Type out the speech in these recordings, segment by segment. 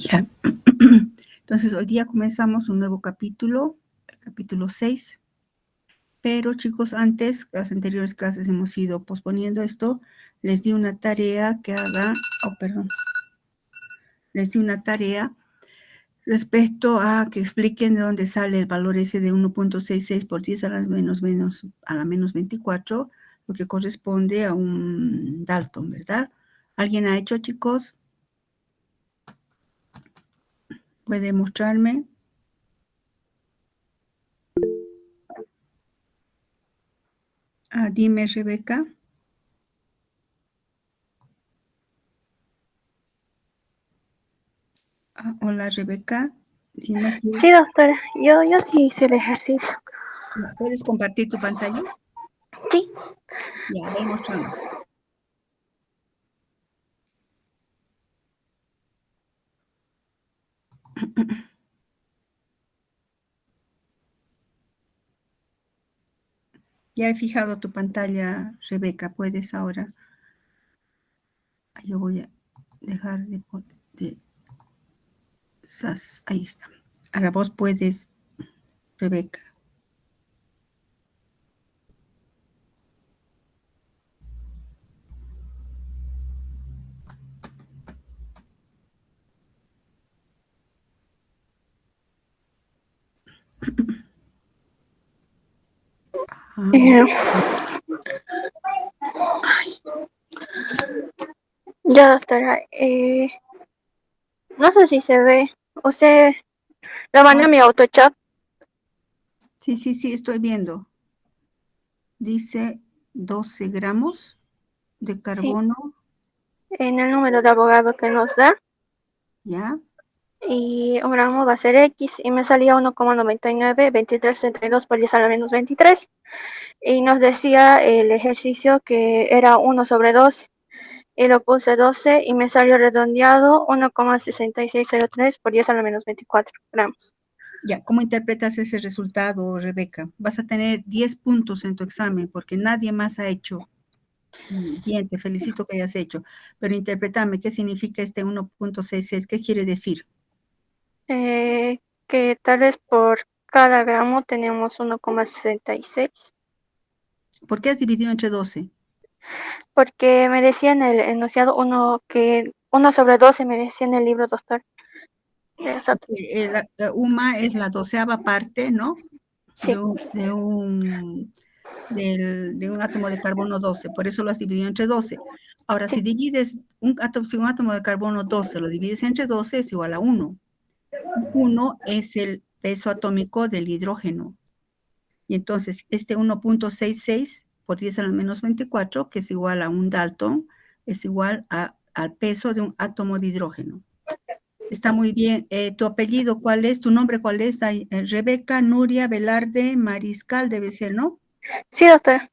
Ya. Entonces, hoy día comenzamos un nuevo capítulo, el capítulo 6. Pero, chicos, antes, las anteriores clases hemos ido posponiendo esto. Les di una tarea que haga, les di una tarea respecto a que expliquen de dónde sale el valor ese de 1.66 por 10 a la menos 24, lo que corresponde a un Dalton, ¿verdad? ¿Alguien ha hecho, chicos? ¿Puede mostrarme? Dime, Rebeca. Hola, Rebeca. Dime aquí. Sí, doctora, yo sí hice el ejercicio. ¿Puedes compartir tu pantalla? Sí. Ya, a ver, mostramos. Ya he fijado tu pantalla, Rebeca. ¿Puedes ahora? Yo voy a dejar de ahí está. Ahora vos puedes, Rebeca. Ya, doctora, no sé si se ve. Usted lo mandó a mi AutoChat. Sí, estoy viendo. Dice 12 gramos de carbono. Sí, en el número de abogado que nos da. ¿Ya? Y un gramo va a ser X y me salía 1,99, 23,32 por 10 a la menos 23. Y nos decía el ejercicio que era 1 sobre 12. Y lo puse 12 y me salió redondeado 1,6603 por 10 a la menos 24 gramos. Ya, ¿cómo interpretas ese resultado, Rebeca? Vas a tener 10 puntos en tu examen porque nadie más ha hecho. Bien, te felicito que hayas hecho, pero interprétame, ¿qué significa este 1.66? ¿Qué quiere decir? Que tal vez por cada gramo tenemos 1,66. ¿Por qué has dividido entre 12? Porque me decía en el enunciado 1 sobre 12, me decía en el libro, doctor. Exacto. La UMA es la 12ª parte, ¿no? Sí. De un átomo de carbono 12, por eso lo has dividido entre 12. Ahora, Sí. si divides si un átomo de carbono 12 lo divides entre 12, es igual a 1. 1 es el peso atómico del hidrógeno. Y entonces, este 1.66 por 10 a la menos 24, que es igual a un Dalton, es igual al peso de un átomo de hidrógeno. Está muy bien. ¿Tu apellido cuál es? ¿Tu nombre cuál es? Rebeca Nuria Velarde Mariscal debe ser, ¿no? Sí, doctora.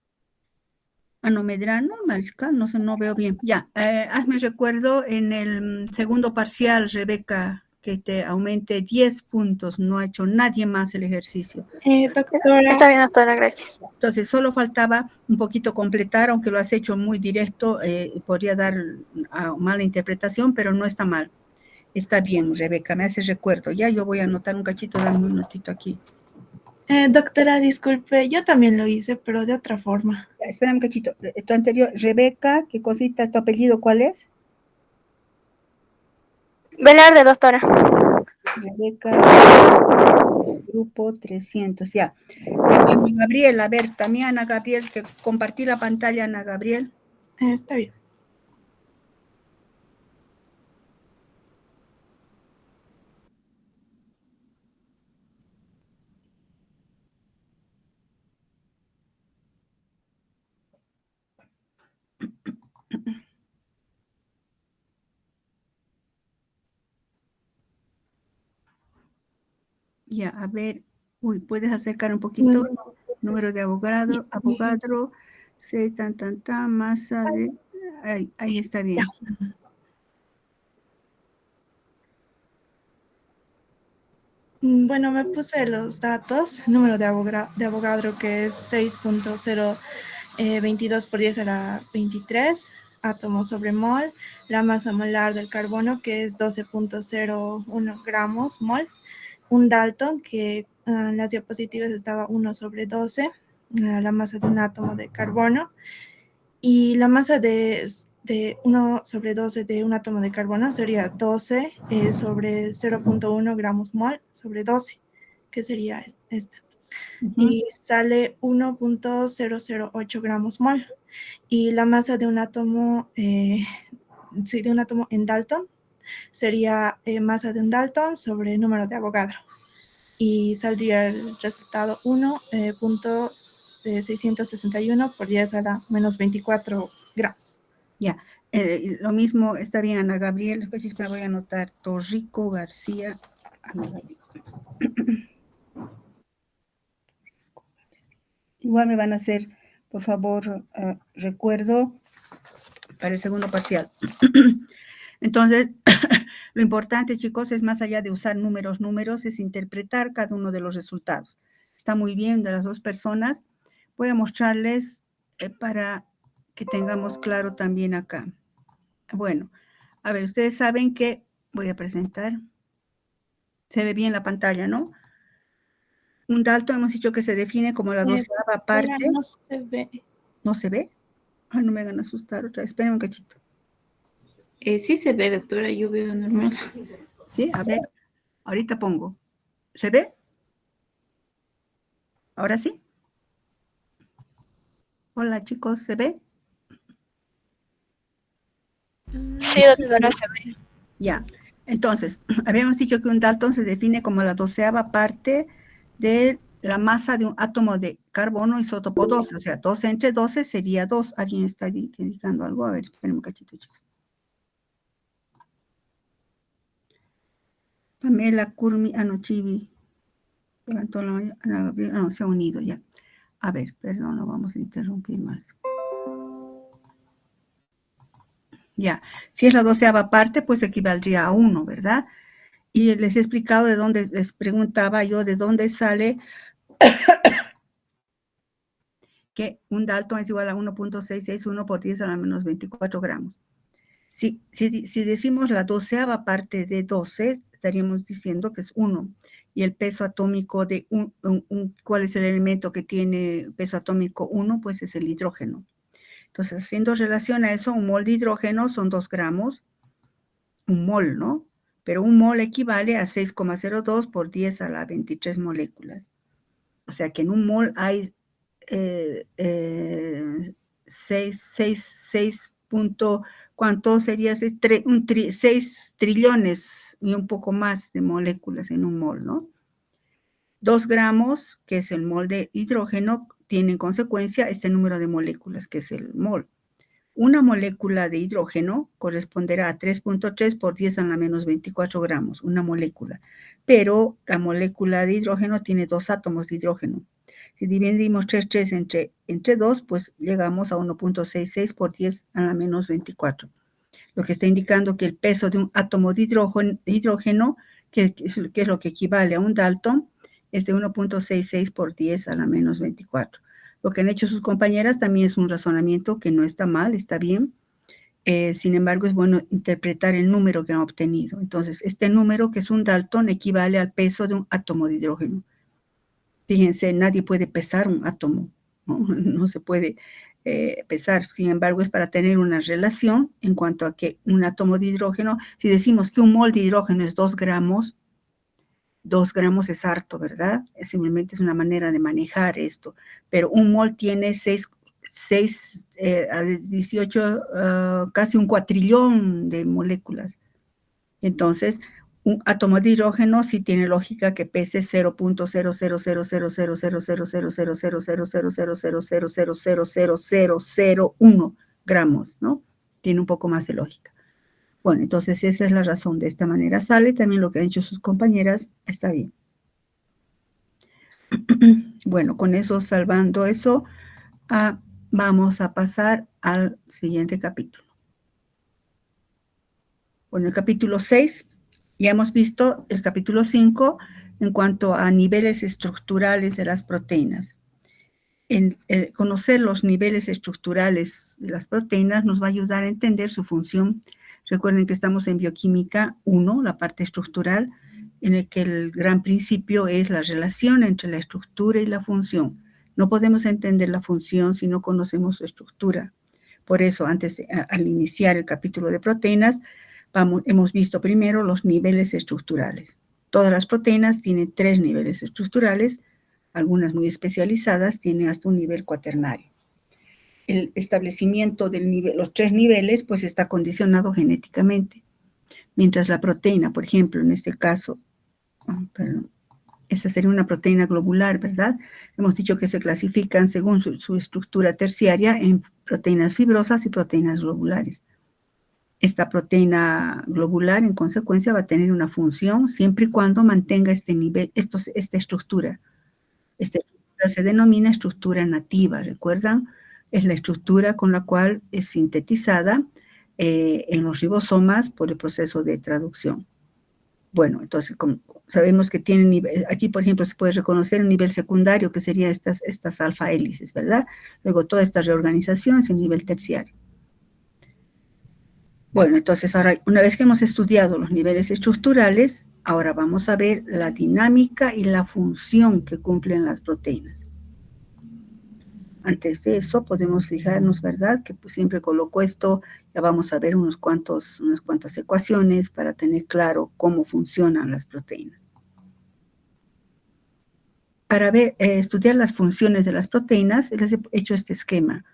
No, Medrano, Mariscal, no sé, no veo bien. Ya, hazme recuerdo en el segundo parcial, Rebeca, que te aumente 10 puntos. No ha hecho nadie más el ejercicio. Doctora. Está bien, doctora, gracias. Entonces, solo faltaba un poquito completar, aunque lo has hecho muy directo, podría dar mala interpretación, pero no está mal. Está bien, Rebeca, me haces recuerdo. Ya yo voy a anotar un cachito, dame un minutito aquí. Doctora, disculpe, yo también lo hice, pero de otra forma. Ya, espérame un cachito. Tu anterior, Rebeca, ¿qué cosita? ¿Tu apellido cuál es? Velarde, doctora. Rebeca, grupo 300, ya. Ana Gabriel, a ver, también Ana Gabriel, que compartí la pantalla, Ana Gabriel. Está bien. Ya, a ver, ¿puedes acercar un poquito? Número de abogado, C, masa de, ahí está bien. Bueno, me puse los datos, número de Avogadro que es 6.022 por 10 a la 23, átomos sobre mol, la masa molar del carbono, que es 12.01 gramos mol, un Dalton, que en las diapositivas estaba 1 sobre 12, la masa de un átomo de carbono, y la masa de 1 sobre 12 de un átomo de carbono sería 12 sobre 0.1 gramos mol sobre 12, que sería esta. Y sale 1.008 gramos mol. Y la masa de un átomo, sí, de un átomo en Dalton sería masa de un Dalton sobre número de Avogadro. Y saldría el resultado 1.661 por 10 a la menos 24 gramos. Ya, lo mismo está bien, Ana Gabriel. Me voy a anotar Torrico García. Ana Gabriel. Igual me van a hacer, por favor, recuerdo para el segundo parcial. Entonces, lo importante, chicos, es más allá de usar números, es interpretar cada uno de los resultados. Está muy bien de las dos personas. Voy a mostrarles para que tengamos claro también acá. Bueno, a ver, ustedes saben que voy a presentar. Se ve bien la pantalla, ¿no? Un Dalton hemos dicho que se define como la 12ª parte. No se ve. ¿No se ve? Ay, no me hagan asustar otra vez. Esperen un cachito. Sí se ve, doctora, yo veo normal. Sí, a ver, ahorita pongo. ¿Se ve? ¿Ahora sí? Hola, chicos, ¿se ve? Sí, doctora, se ve. Ya, entonces, habíamos dicho que un Dalton se define como la 12ª parte de la masa de un átomo de carbono isótopo 12, o sea, 12 entre 12 sería 2. ¿Alguien está indicando algo? A ver, esperen un cachito, chicos. Pamela, Curmi, Chivi. Levantó la mano, no, se ha unido ya. A ver, perdón, no vamos a interrumpir más. Ya, si es la 12ª parte, pues equivaldría a 1, ¿verdad? Y les he explicado de dónde, les preguntaba yo de dónde sale que un Dalton es igual a 1.661 por 10 a la menos 24 gramos. Si decimos la 12ª parte de 12, estaríamos diciendo que es 1. Y el peso atómico de ¿cuál es el elemento que tiene peso atómico 1? Pues es el hidrógeno. Entonces, haciendo relación a eso, un mol de hidrógeno son 2 gramos, un mol, ¿no? Pero un mol equivale a 6,02 por 10 a la 23 moléculas. O sea que en un mol hay 6 ¿cuánto sería? 6 trillones y un poco más de moléculas en un mol, ¿no? 2 gramos, que es el mol de hidrógeno, tiene en consecuencia este número de moléculas, que es el mol. Una molécula de hidrógeno corresponderá a 3.3 por 10 a la menos 24 gramos, una molécula. Pero la molécula de hidrógeno tiene 2 átomos de hidrógeno. Si dividimos 3 entre 2, pues llegamos a 1.66 por 10 a la menos 24. Lo que está indicando que el peso de un átomo de hidrógeno, que es lo que equivale a un Dalton, es de 1.66 por 10 a la menos 24. Lo que han hecho sus compañeras también es un razonamiento que no está mal, está bien. Sin embargo, es bueno interpretar el número que han obtenido. Entonces, este número, que es un Dalton, equivale al peso de un átomo de hidrógeno. Fíjense, nadie puede pesar un átomo, ¿no? No se puede pesar. Sin embargo, es para tener una relación en cuanto a que un átomo de hidrógeno, si decimos que un mol de hidrógeno es 2 gramos, 2 gramos es harto, ¿verdad? Simplemente es una manera de manejar esto. Pero un mol tiene 18, casi un cuatrillón de moléculas. Entonces, un átomo de hidrógeno sí tiene lógica que pese 0.000000000000000000001 gramos, ¿no? Tiene un poco más de lógica. Bueno, entonces esa es la razón. De esta manera sale. También lo que han hecho sus compañeras está bien. Bueno, con eso, salvando eso, vamos a pasar al siguiente capítulo. Bueno, el capítulo 6, ya hemos visto el capítulo 5 en cuanto a niveles estructurales de las proteínas. Conocer los niveles estructurales de las proteínas nos va a ayudar a entender su función. Recuerden que estamos en bioquímica 1, la parte estructural, en el que el gran principio es la relación entre la estructura y la función. No podemos entender la función si no conocemos su estructura. Por eso, al iniciar el capítulo de proteínas, hemos visto primero los niveles estructurales. Todas las proteínas tienen 3 niveles estructurales, algunas muy especializadas tienen hasta un nivel cuaternario. El establecimiento del nivel, los 3 niveles, pues está condicionado genéticamente. Mientras la proteína, por ejemplo, en este caso, esta sería una proteína globular, ¿verdad? Hemos dicho que se clasifican según su estructura terciaria en proteínas fibrosas y proteínas globulares. Esta proteína globular, en consecuencia, va a tener una función siempre y cuando mantenga este nivel, esta estructura. Esta estructura se denomina estructura nativa, ¿recuerdan? Es la estructura con la cual es sintetizada en los ribosomas por el proceso de traducción. Bueno, entonces sabemos que tiene nivel, aquí por ejemplo se puede reconocer un nivel secundario que sería estas alfa hélices, ¿verdad? Luego toda esta reorganización es el nivel terciario. Bueno, entonces ahora una vez que hemos estudiado los niveles estructurales, ahora vamos a ver la dinámica y la función que cumplen las proteínas. Antes de eso podemos fijarnos, ¿verdad? Que pues siempre coloco esto, ya vamos a ver unas cuantas ecuaciones para tener claro cómo funcionan las proteínas. Para estudiar las funciones de las proteínas, les he hecho este esquema.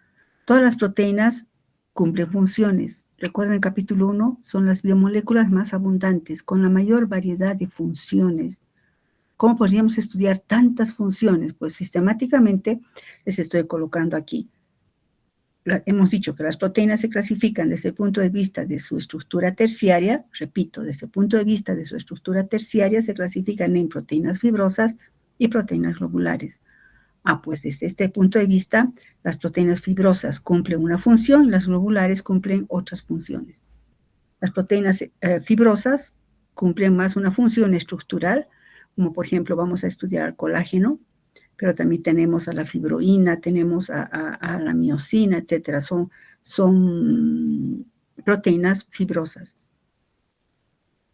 Todas las proteínas cumplen funciones. Recuerden el capítulo 1, son las biomoléculas más abundantes, con la mayor variedad de funciones. ¿Cómo podríamos estudiar tantas funciones? Pues sistemáticamente les estoy colocando aquí. Hemos dicho que las proteínas se clasifican desde el punto de vista de su estructura terciaria. Repito, desde el punto de vista de su estructura terciaria se clasifican en proteínas fibrosas y proteínas globulares. Pues desde este punto de vista, las proteínas fibrosas cumplen una función y las globulares cumplen otras funciones. Las proteínas fibrosas cumplen más una función estructural, como por ejemplo vamos a estudiar el colágeno, pero también tenemos a la fibroína, tenemos a la miosina, etcétera. Son proteínas fibrosas.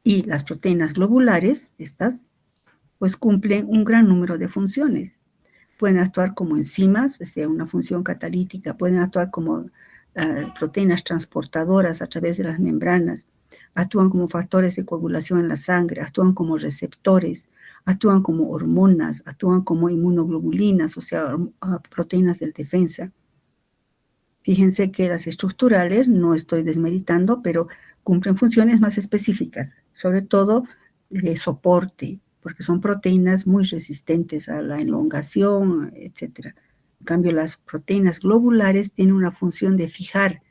Y las proteínas globulares, estas, pues cumplen un gran número de funciones. Pueden actuar como enzimas, es decir, una función catalítica, pueden actuar como proteínas transportadoras a través de las membranas, actúan como factores de coagulación en la sangre, actúan como receptores, actúan como hormonas, actúan como inmunoglobulinas, o sea, proteínas de defensa. Fíjense que las estructurales, no estoy desmeritando, pero cumplen funciones más específicas, sobre todo de soporte, porque son proteínas muy resistentes a la elongación, etc. En cambio, las proteínas globulares tienen una función de fijar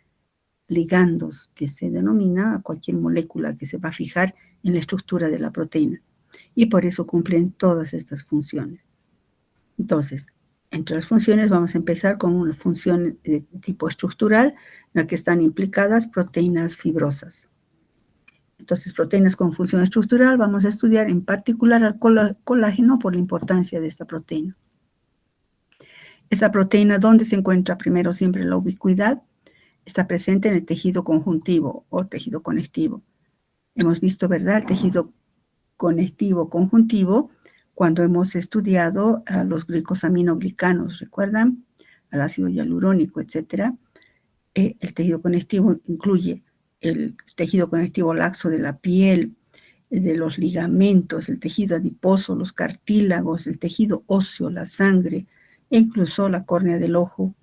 ligandos, que se denomina a cualquier molécula que se va a fijar en la estructura de la proteína. Y por eso cumplen todas estas funciones. Entonces, entre las funciones vamos a empezar con una función de tipo estructural, en la que están implicadas proteínas fibrosas. Entonces, proteínas con función estructural, vamos a estudiar en particular al colágeno por la importancia de esta proteína. Esta proteína, ¿dónde se encuentra primero siempre la ubicuidad? Está presente en el tejido conjuntivo o tejido conectivo. Hemos visto, ¿verdad?, el tejido conectivo conjuntivo cuando hemos estudiado a los glicosaminoglicanos, ¿recuerdan? Al ácido hialurónico, etc. El tejido conectivo incluye el tejido conectivo laxo de la piel, de los ligamentos, el tejido adiposo, los cartílagos, el tejido óseo, la sangre, e incluso la córnea del ojo.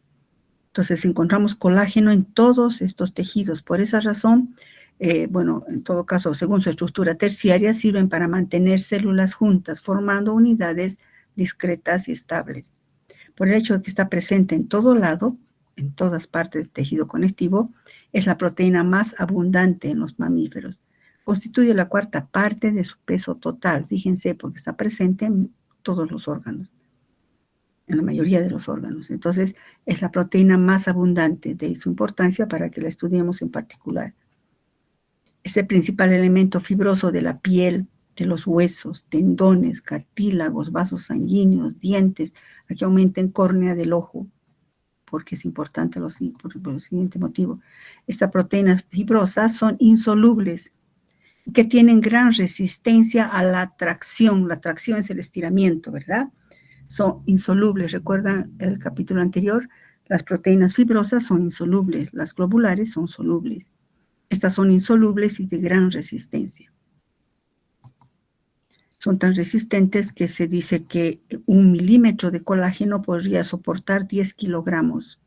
Entonces encontramos colágeno en todos estos tejidos. Por esa razón, en todo caso, según su estructura terciaria, sirven para mantener células juntas, formando unidades discretas y estables. Por el hecho de que está presente en todo lado, en todas partes del tejido conectivo, es la proteína más abundante en los mamíferos. Constituye la 4ª parte de su peso total, fíjense, porque está presente en todos los órganos, en la mayoría de los órganos. Entonces, es la proteína más abundante, de su importancia para que la estudiemos en particular. Es el principal elemento fibroso de la piel, de los huesos, tendones, cartílagos, vasos sanguíneos, dientes. Aquí aumenta en córnea del ojo, porque es importante por el siguiente motivo. Estas proteínas fibrosas son insolubles, que tienen gran resistencia a la tracción. La tracción es el estiramiento, ¿verdad? Son insolubles. ¿Recuerdan el capítulo anterior? Las proteínas fibrosas son insolubles, las globulares son solubles. Estas son insolubles y de gran resistencia. Son tan resistentes que se dice que 1 milímetro de colágeno podría soportar 10 kilogramos.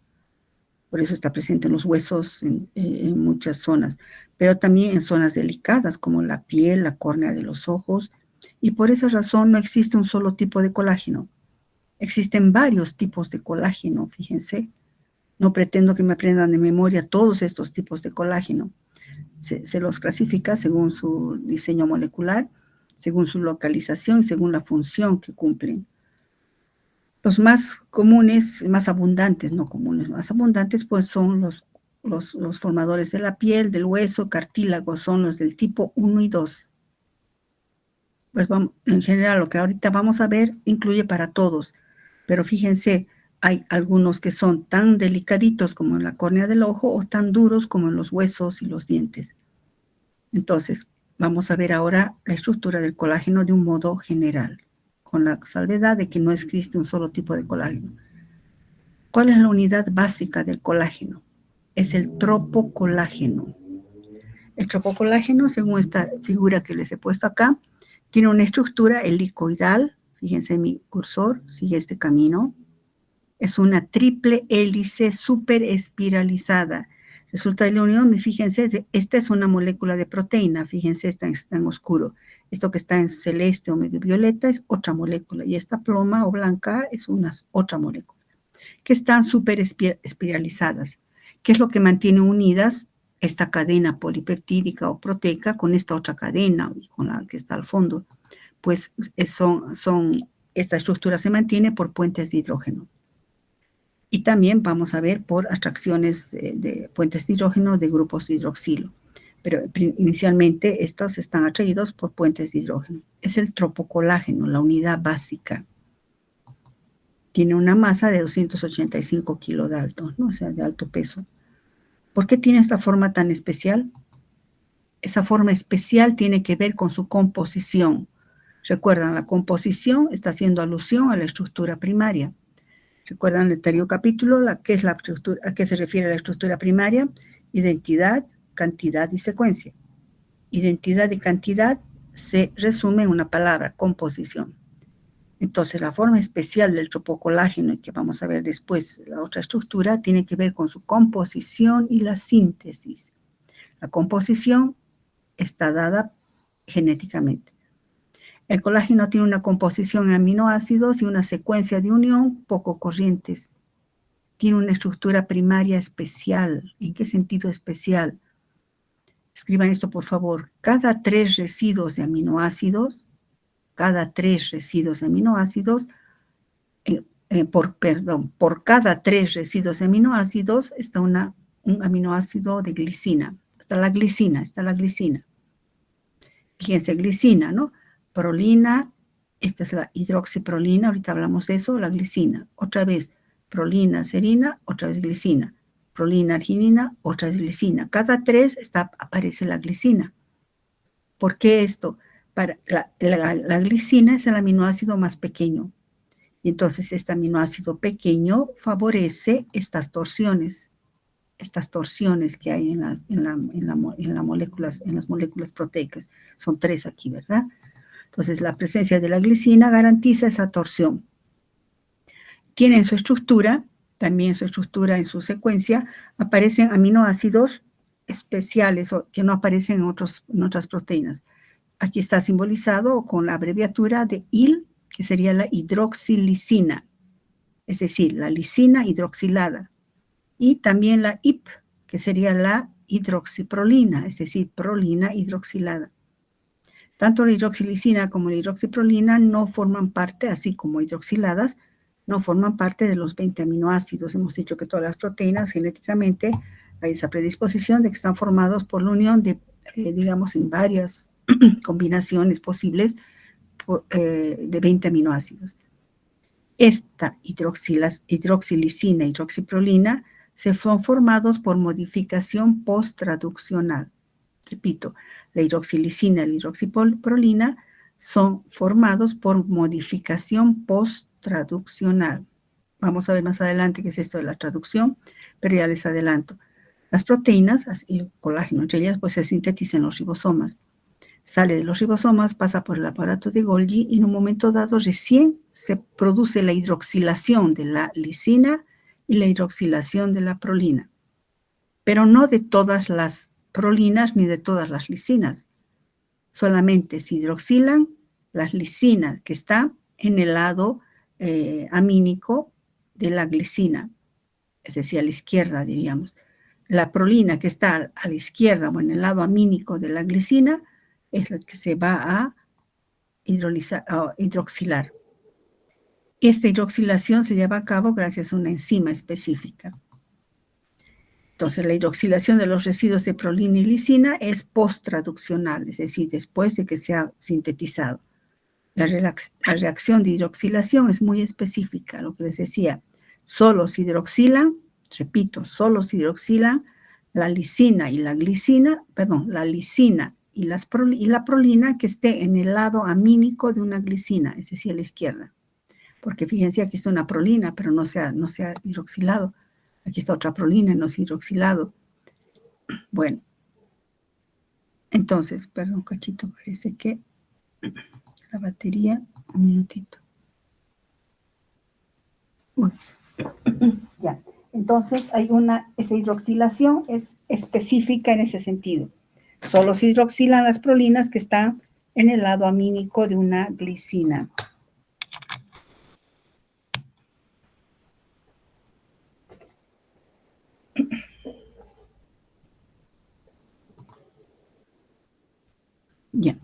Por eso está presente en los huesos en muchas zonas, pero también en zonas delicadas como la piel, la córnea de los ojos. Y por esa razón no existe un solo tipo de colágeno. Existen varios tipos de colágeno, fíjense. No pretendo que me aprendan de memoria todos estos tipos de colágeno. Se los clasifica según su diseño molecular, según su localización y según la función que cumplen. Los más comunes, más abundantes, no comunes, más abundantes, pues son los formadores de la piel, del hueso, cartílagos, son los del tipo 1 y 2. Pues en general, lo que ahorita vamos a ver incluye para todos, pero fíjense, hay algunos que son tan delicaditos como en la córnea del ojo o tan duros como en los huesos y los dientes. Entonces, vamos a ver ahora la estructura del colágeno de un modo general, con la salvedad de que no existe un solo tipo de colágeno. ¿Cuál es la unidad básica del colágeno? Es el tropocolágeno. El tropocolágeno, según esta figura que les he puesto acá, tiene una estructura helicoidal. Fíjense, mi cursor sigue este camino. Es una triple hélice superespiralizada. Resulta de la unión, fíjense, esta es una molécula de proteína. Fíjense, está en oscuro. Esto que está en celeste o medio violeta es otra molécula. Y esta ploma o blanca es otra molécula. Que están superespiralizadas. ¿Qué es lo que mantiene unidas esta cadena polipeptídica o proteica con esta otra cadena y con la que está al fondo? Pues esta estructura se mantiene por puentes de hidrógeno. Y también vamos a ver por atracciones de puentes de hidrógeno de grupos de hidroxilo. Pero inicialmente estos están atraídos por puentes de hidrógeno. Es el tropocolágeno, la unidad básica. Tiene una masa de 285 kilodaltons, ¿no? O sea, de alto peso. ¿Por qué tiene esta forma tan especial? Esa forma especial tiene que ver con su composición. Recuerdan, la composición está haciendo alusión a la estructura primaria. ¿Recuerdan el anterior capítulo? ¿A qué se refiere la estructura primaria? Identidad, cantidad y secuencia. Identidad y cantidad se resume en una palabra, composición. Entonces, la forma especial del tropocolágeno, que vamos a ver después, la otra estructura, tiene que ver con su composición y la síntesis. La composición está dada genéticamente. El colágeno tiene una composición en aminoácidos y una secuencia de unión poco corrientes. Tiene una estructura primaria especial. ¿En qué sentido especial? Escriban esto, por favor. Cada 3 residuos de aminoácidos, por cada 3 residuos de aminoácidos está un aminoácido de glicina. Está la glicina. Fíjense, glicina, ¿no? Prolina, esta es la hidroxiprolina, ahorita hablamos de eso, la glicina. Otra vez, prolina, serina, otra vez glicina. Prolina, arginina, otra vez glicina. Cada 3 aparece la glicina. ¿Por qué esto? La glicina es el aminoácido más pequeño. Y entonces este aminoácido pequeño favorece estas torsiones que hay en las moléculas proteicas. Son 3 aquí, ¿verdad? Entonces, la presencia de la glicina garantiza esa torsión. Tiene en su estructura, también su estructura en su secuencia, aparecen aminoácidos especiales que no aparecen en otras proteínas. Aquí está simbolizado con la abreviatura de IL, que sería la hidroxilicina, es decir, la lisina hidroxilada. Y también la IP, que sería la hidroxiprolina, es decir, prolina hidroxilada. Tanto la hidroxilicina como la hidroxiprolina no forman parte, así como hidroxiladas, no forman parte de los 20 aminoácidos. Hemos dicho que todas las proteínas genéticamente hay esa predisposición de que están formados por la unión de, digamos, en varias combinaciones posibles de 20 aminoácidos. Esta hidroxilisina y hidroxiprolina se son formados por modificación post-traduccional. Repito, la hidroxilisina y la hidroxiprolina son formados por modificación post-traduccional. Vamos a ver más adelante qué es esto de la traducción, pero ya les adelanto. Las proteínas, el colágeno entre ellas, pues se sintetizan en los ribosomas. Sale de los ribosomas, pasa por el aparato de Golgi y en un momento dado recién se produce la hidroxilación de la lisina y la hidroxilación de la prolina. Pero no de todas las prolinas ni de todas las lisinas. Solamente se hidroxilan las lisinas que están en el lado amínico de la glicina, es decir, a la izquierda, diríamos. La prolina que está a la izquierda o en el lado amínico de la glicina es la que se va a hidroxilar. Esta hidroxilación se lleva a cabo gracias a una enzima específica. Entonces, la hidroxilación de los residuos de prolina y lisina es post-traduccional, es decir, después de que se ha sintetizado. La reacción de hidroxilación es muy específica, lo que les decía. Solo se hidroxilan, repito, solo se hidroxilan la lisina y la glicina, perdón, la lisina y la prolina que esté en el lado amínico de una glicina, es decir, a la izquierda. Porque fíjense, aquí está una prolina, pero no se ha hidroxilado. Aquí está otra prolina y no se ha hidroxilado. Bueno, entonces, perdón, cachito, parece que la batería, un minutito. Ya, entonces esa hidroxilación es específica en ese sentido. Solo se hidroxilan las prolinas que están en el lado amínico de una glicina. Ya.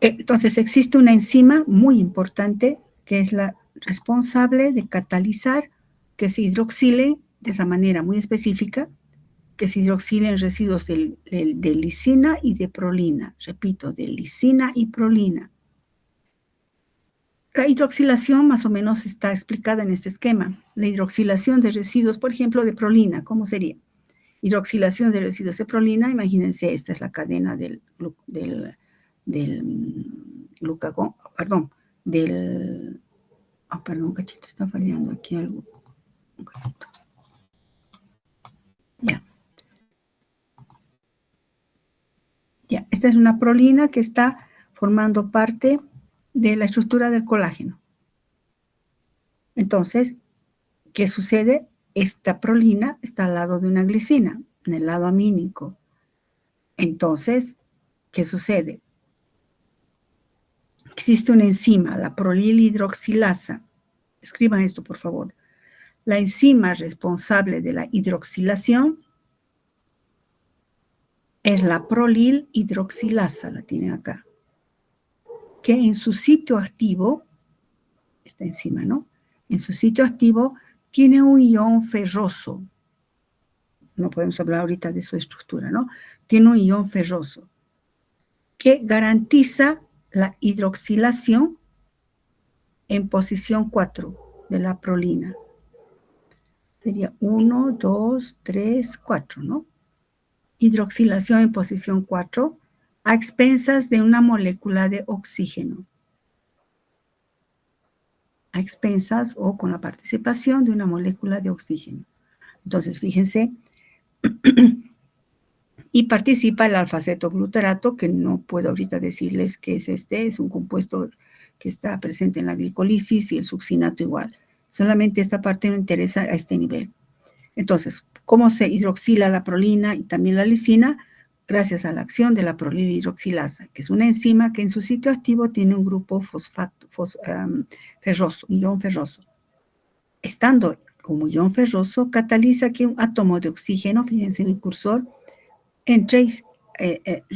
Entonces existe una enzima muy importante que es la responsable de catalizar que se hidroxile de esa manera muy específica, que se hidroxilen residuos de lisina y de prolina. Repito, de lisina y prolina. La hidroxilación más o menos está explicada en este esquema. La hidroxilación de residuos, por ejemplo, de prolina, ¿cómo sería? Hidroxilación de residuos de prolina, imagínense, esta es la cadena del glucagón, perdón, perdón, cachito, está fallando aquí algo. Un cachito. Ya. Ya, esta es una prolina que está formando parte de la estructura del colágeno. Entonces, ¿qué sucede? Esta prolina está al lado de una glicina, en el lado amínico. Entonces, ¿qué sucede? Existe una enzima, la prolilhidroxilasa. Escriban esto, por favor. La enzima responsable de la hidroxilación es la prolilhidroxilasa, la tienen acá, que en su sitio activo, esta enzima, ¿no? En su sitio activo tiene un ion ferroso. No podemos hablar ahorita de su estructura, ¿no? Tiene un ion ferroso que garantiza la hidroxilación en posición 4 de la prolina. Sería 1, 2, 3, 4, ¿no? Hidroxilación en posición 4 a expensas de una molécula de oxígeno. A expensas o con la participación de una molécula de oxígeno. Entonces, fíjense, y participa el alfa-cetoglutarato, que no puedo ahorita decirles qué es es un compuesto que está presente en la glicolisis y el succinato igual. Solamente esta parte me interesa a este nivel. Entonces, ¿cómo se hidroxila la prolina y también la lisina? Gracias a la acción de la prolilhidroxilasa, que es una enzima que en su sitio activo tiene un grupo ferroso, ion ferroso. Estando como ion ferroso, cataliza que un átomo de oxígeno, fíjense en el cursor, entre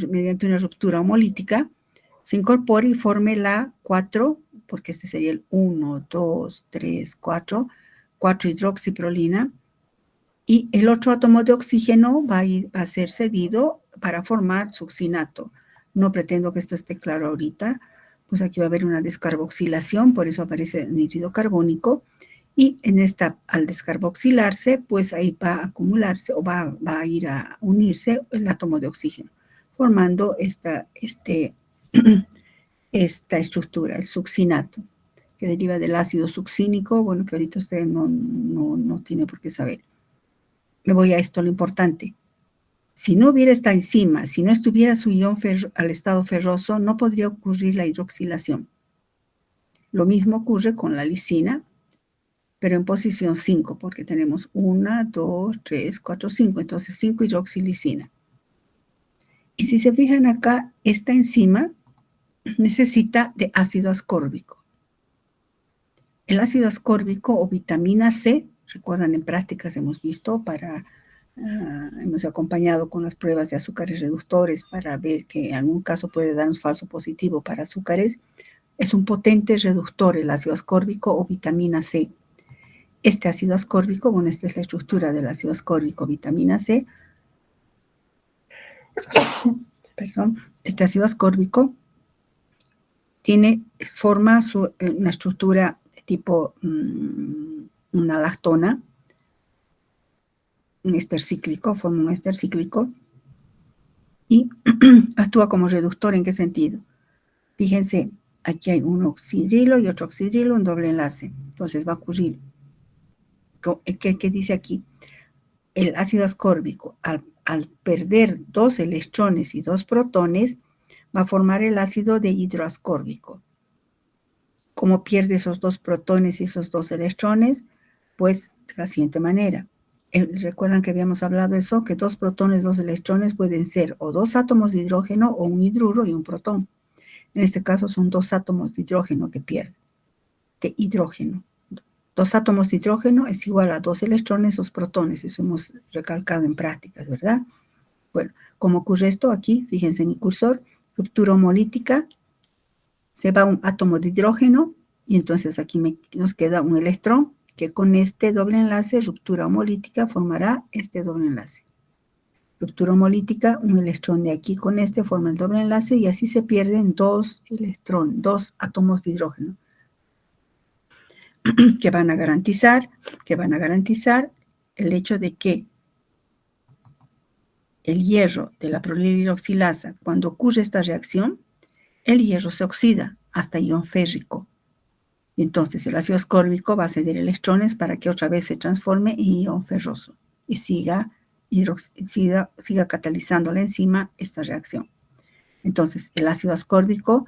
mediante una ruptura homolítica, se incorpore y forme la 4, porque este sería el 1, 2, 3, 4 hidroxiprolina, Y el otro átomo de oxígeno va a ser cedido para formar succinato. No pretendo que esto esté claro ahorita, pues aquí va a haber una descarboxilación, por eso aparece nítrido carbónico, y al descarboxilarse, pues ahí va a acumularse o va a ir a unirse el átomo de oxígeno, formando esta estructura, el succinato, que deriva del ácido succínico, bueno, que ahorita usted no tiene por qué saber. Me voy a esto, lo importante. Si no hubiera esta enzima, si no estuviera su ion al estado ferroso, no podría ocurrir la hidroxilación. Lo mismo ocurre con la lisina, pero en posición 5, porque tenemos 1, 2, 3, 4, 5, entonces 5 hidroxilisina. Y si se fijan acá, esta enzima necesita de ácido ascórbico. El ácido ascórbico o vitamina C, recuerdan en prácticas hemos visto hemos acompañado con las pruebas de azúcares reductores para ver que en algún caso puede darnos falso positivo para azúcares. Es un potente reductor el ácido ascórbico o vitamina C. Este ácido ascórbico, bueno, esta es la estructura del ácido ascórbico vitamina C. Perdón, este ácido ascórbico forma una estructura de tipo una lactona, un éster cíclico, forma un éster cíclico y actúa como reductor. ¿En qué sentido? Fíjense, aquí hay un oxidrilo y otro oxidrilo, un doble enlace. Entonces va a ocurrir, ¿qué dice aquí? El ácido ascórbico, al perder 2 electrones y 2 protones, va a formar el ácido de hidroascórbico. ¿Cómo pierde esos 2 protones y esos 2 electrones? Pues de la siguiente manera. Recuerdan que habíamos hablado de eso, que 2 protones, 2 electrones pueden ser o 2 átomos de hidrógeno o un hidruro y un protón. En este caso son 2 átomos de hidrógeno que pierde, de hidrógeno. 2 átomos de hidrógeno es igual a 2 electrones, 2 protones. Eso hemos recalcado en prácticas, ¿verdad? Bueno, ¿cómo ocurre esto? Aquí, fíjense en mi cursor, ruptura homolítica, se va un átomo de hidrógeno y entonces aquí nos queda un electrón que con este doble enlace, ruptura homolítica, formará este doble enlace. Ruptura homolítica, un electrón de aquí con este forma el doble enlace y así se pierden 2 átomos de hidrógeno que van a garantizar el hecho de que el hierro de la prolilhidroxilasa, cuando ocurre esta reacción, el hierro se oxida hasta ion férrico. Y entonces el ácido ascórbico va a ceder electrones para que otra vez se transforme en ion ferroso y siga catalizando la enzima esta reacción. Entonces el ácido ascórbico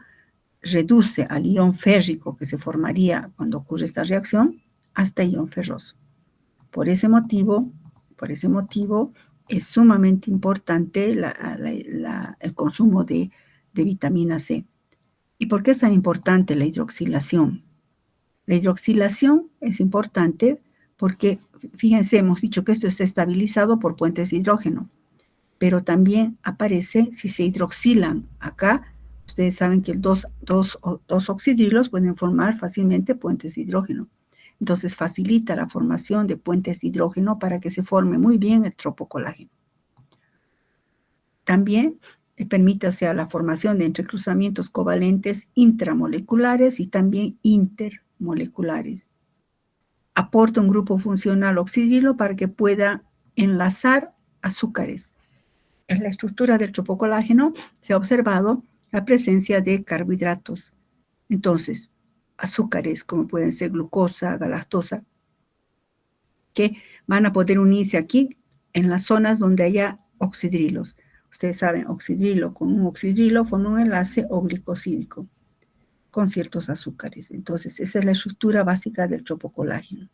reduce al ion férrico que se formaría cuando ocurre esta reacción hasta ion ferroso. Por ese motivo es sumamente importante el consumo de vitamina C. ¿Y por qué es tan importante la hidroxilación? La hidroxilación es importante porque, fíjense, hemos dicho que esto está estabilizado por puentes de hidrógeno, pero también aparece si se hidroxilan acá. Ustedes saben que dos oxidrilos pueden formar fácilmente puentes de hidrógeno. Entonces facilita la formación de puentes de hidrógeno para que se forme muy bien el tropocolágeno. También permite la formación de entrecruzamientos covalentes intramoleculares y también intermoleculares. Aporta un grupo funcional oxidrilo para que pueda enlazar azúcares. En la estructura del tropocolágeno se ha observado la presencia de carbohidratos. Entonces, azúcares como pueden ser glucosa, galactosa, que van a poder unirse aquí en las zonas donde haya oxidrilos. Ustedes saben, oxidrilo con un oxidrilo forma un enlace oblicosídico con ciertos azúcares. Entonces, esa es la estructura básica del tropocolágeno.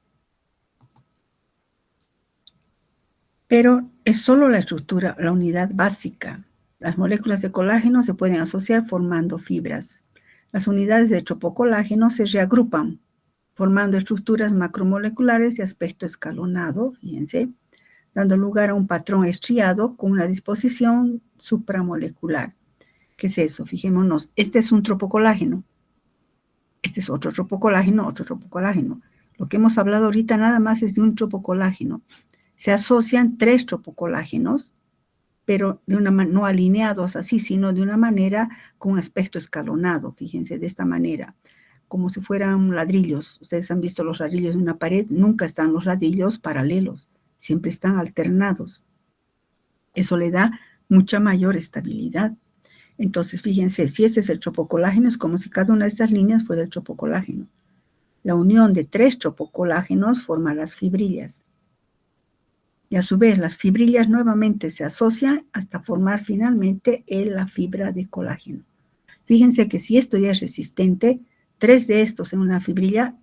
Pero es solo la estructura, la unidad básica. Las moléculas de colágeno se pueden asociar formando fibras. Las unidades de tropocolágeno se reagrupan, formando estructuras macromoleculares de aspecto escalonado, fíjense, dando lugar a un patrón estriado con una disposición supramolecular. ¿Qué es eso? Fijémonos, este es un tropocolágeno. Este es otro tropocolágeno, otro tropocolágeno. Lo que hemos hablado ahorita nada más es de un tropocolágeno. se asocian 3 tropocolágenos, pero no alineados así, sino de una manera con aspecto escalonado, fíjense, de esta manera, como si fueran ladrillos. Ustedes han visto los ladrillos de una pared, nunca están los ladrillos paralelos, siempre están alternados. Eso le da mucha mayor estabilidad. Entonces, fíjense, si este es el tropocolágeno, es como si cada una de estas líneas fuera el tropocolágeno. La unión de 3 tropocolágenos forma las fibrillas. Y a su vez, las fibrillas nuevamente se asocian hasta formar finalmente la fibra de colágeno. Fíjense que si esto ya es resistente, 3 de estos en una fibrilla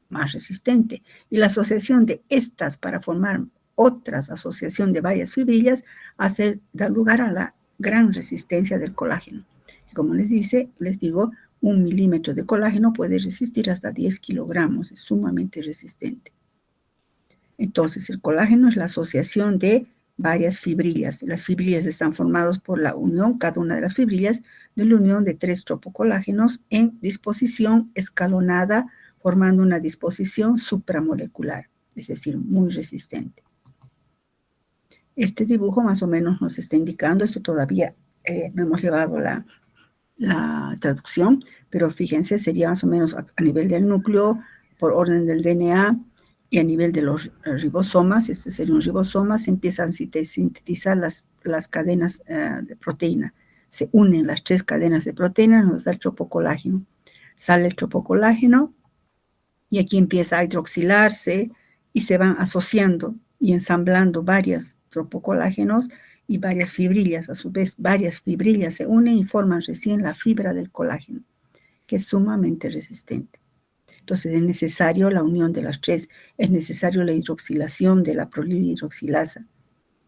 más resistente. Y la asociación de estas para formar otras asociación de varias fibrillas da lugar a la gran resistencia del colágeno. Y como les digo, 1 milímetro de colágeno puede resistir hasta 10 kilogramos, es sumamente resistente. Entonces, el colágeno es la asociación de varias fibrillas. Las fibrillas están formadas por la unión, cada una de las fibrillas, de la unión de 3 tropocolágenos en disposición escalonada, formando una disposición supramolecular, es decir, muy resistente. Este dibujo más o menos nos está indicando, esto todavía no hemos llevado la traducción, pero fíjense, sería más o menos a nivel del núcleo, por orden del DNA, y a nivel de los ribosomas, este sería un ribosoma, se empiezan a sintetizar las cadenas de proteína. Se unen las 3 cadenas de proteína, nos da el tropocolágeno. Sale el tropocolágeno y aquí empieza a hidroxilarse y se van asociando y ensamblando varias tropocolágenos y varias fibrillas. A su vez, varias fibrillas se unen y forman recién la fibra del colágeno, que es sumamente resistente. Entonces es necesario la unión de las 3, es necesario la hidroxilación de la prolilhidroxilasa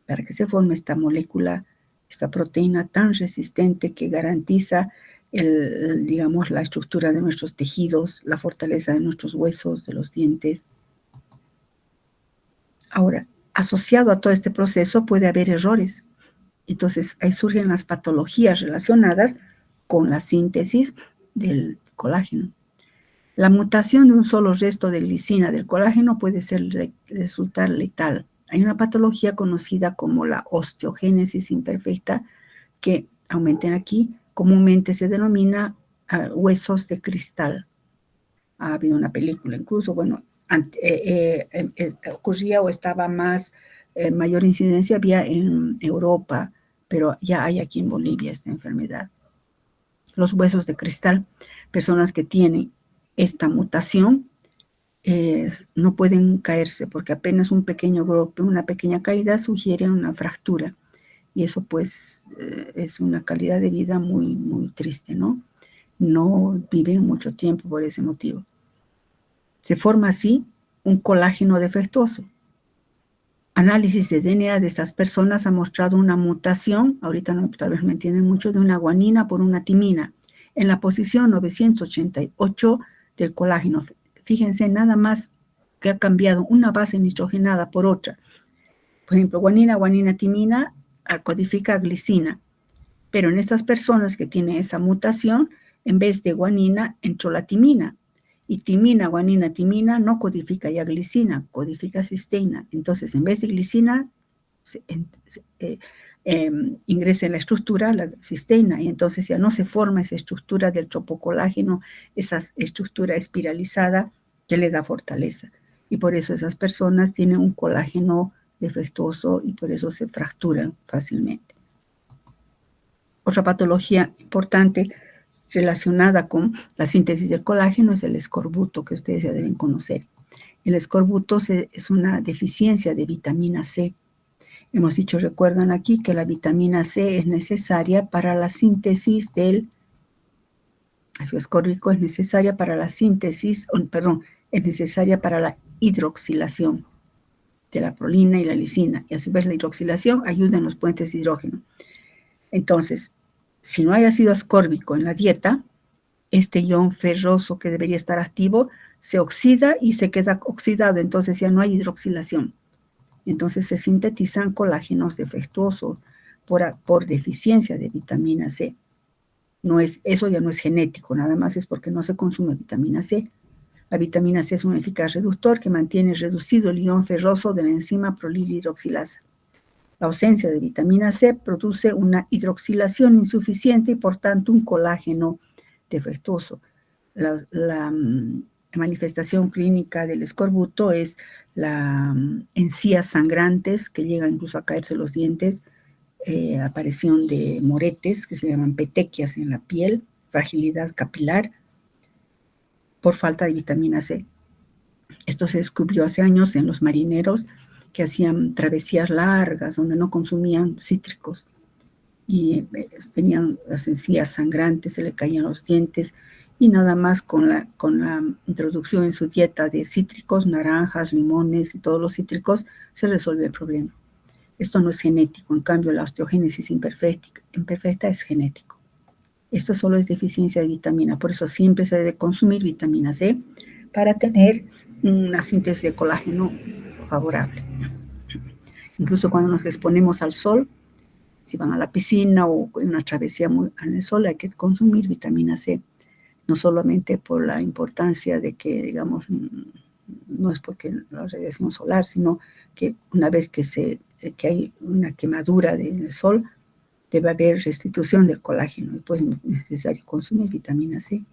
para que se forme esta molécula, esta proteína tan resistente que garantiza digamos, la estructura de nuestros tejidos, la fortaleza de nuestros huesos, de los dientes. Ahora, asociado a todo este proceso puede haber errores. Entonces ahí surgen las patologías relacionadas con la síntesis del colágeno. La mutación de un solo resto de glicina del colágeno puede resultar letal. Hay una patología conocida como la osteogénesis imperfecta que, aumenten aquí, comúnmente se denomina huesos de cristal. Ha habido una película incluso, bueno, ocurría o estaba mayor incidencia había en Europa, pero ya hay aquí en Bolivia esta enfermedad. Los huesos de cristal, personas que tienen esta mutación no pueden caerse porque apenas un pequeño golpe, una pequeña caída sugiere una fractura y eso pues es una calidad de vida muy, muy triste, ¿no? No viven mucho tiempo por ese motivo. Se forma así un colágeno defectuoso. Análisis de DNA de estas personas ha mostrado una mutación, ahorita tal vez no entienden mucho, de una guanina por una timina en la posición 988 del colágeno. Fíjense, nada más que ha cambiado una base nitrogenada por otra. Por ejemplo, guanina, timina codifica glicina. Pero en estas personas que tienen esa mutación, en vez de guanina, entró la timina. Y timina, guanina, timina no codifica ya glicina, codifica cisteína. Entonces, en vez de glicina, ingresa en la estructura la cisteína y entonces ya no se forma esa estructura del tropocolágeno, esa estructura espiralizada que le da fortaleza. Y por eso esas personas tienen un colágeno defectuoso y por eso se fracturan fácilmente. Otra patología importante relacionada con la síntesis del colágeno es el escorbuto, que ustedes ya deben conocer. El escorbuto es una deficiencia de vitamina C. Hemos dicho, recuerdan aquí, que la vitamina C es necesaria para la síntesis del ácido ascórbico, es necesaria para la síntesis, es necesaria para la hidroxilación de la prolina y la lisina. Y a su vez la hidroxilación ayuda en los puentes de hidrógeno. Entonces, si no hay ácido ascórbico en la dieta, este ion ferroso que debería estar activo se oxida y se queda oxidado, entonces ya no hay hidroxilación. Entonces se sintetizan colágenos defectuosos por deficiencia de vitamina C. Eso ya no es genético, nada más es porque no se consume vitamina C. La vitamina C es un eficaz reductor que mantiene reducido el ion ferroso de la enzima prolilhidroxilasa. La ausencia de vitamina C produce una hidroxilación insuficiente y, por tanto, un colágeno defectuoso. La manifestación clínica del escorbuto es la encías sangrantes que llegan incluso a caerse los dientes, aparición de moretes que se llaman petequias en la piel, fragilidad capilar por falta de vitamina C. Esto se descubrió hace años en los marineros que hacían travesías largas donde no consumían cítricos y tenían las encías sangrantes, se le caían los dientes, y nada más con la introducción en su dieta de cítricos, naranjas, limones y todos los cítricos, se resuelve el problema. Esto no es genético, en cambio la osteogénesis imperfecta es genético. Esto solo es deficiencia de vitamina, por eso siempre se debe consumir vitamina C para tener una síntesis de colágeno favorable. Incluso cuando nos exponemos al sol, si van a la piscina o en una travesía en el sol, hay que consumir vitamina C, no solamente por la importancia de que, digamos, no es porque la radiación solar, sino que una vez que hay una quemadura del sol, debe haber restitución del colágeno y pues es necesario consumir vitamina C.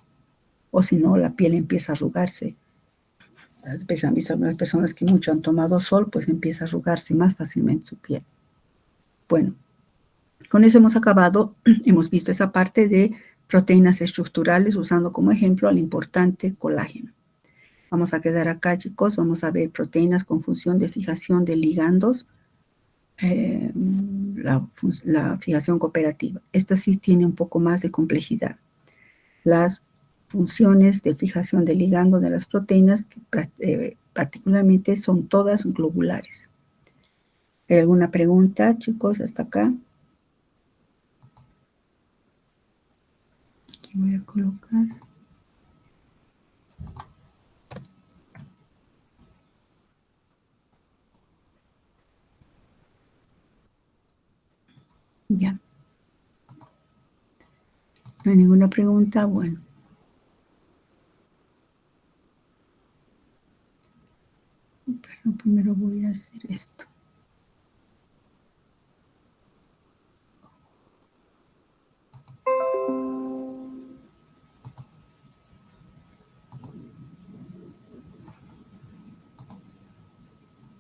O si no, la piel empieza a arrugarse. A veces han visto algunas personas que mucho han tomado sol, pues empieza a arrugarse más fácilmente su piel. Bueno, con eso hemos acabado. Hemos visto esa parte de proteínas estructurales usando como ejemplo al importante colágeno. Vamos a quedar acá, chicos. Vamos a ver proteínas con función de fijación de ligandos. La fijación cooperativa. Esta sí tiene un poco más de complejidad. Las funciones de fijación de ligando de las proteínas, particularmente, son todas globulares. ¿Hay alguna pregunta, chicos, hasta acá? Aquí voy a colocar. Ya. ¿No hay ninguna pregunta? Bueno. Pero primero voy a hacer esto.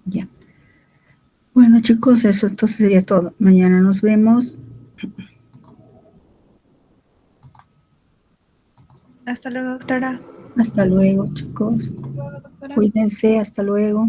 Ya. Bueno, chicos, eso entonces sería todo. Mañana nos vemos. Hasta luego, doctora. Hasta luego, chicos. Cuídense, hasta luego.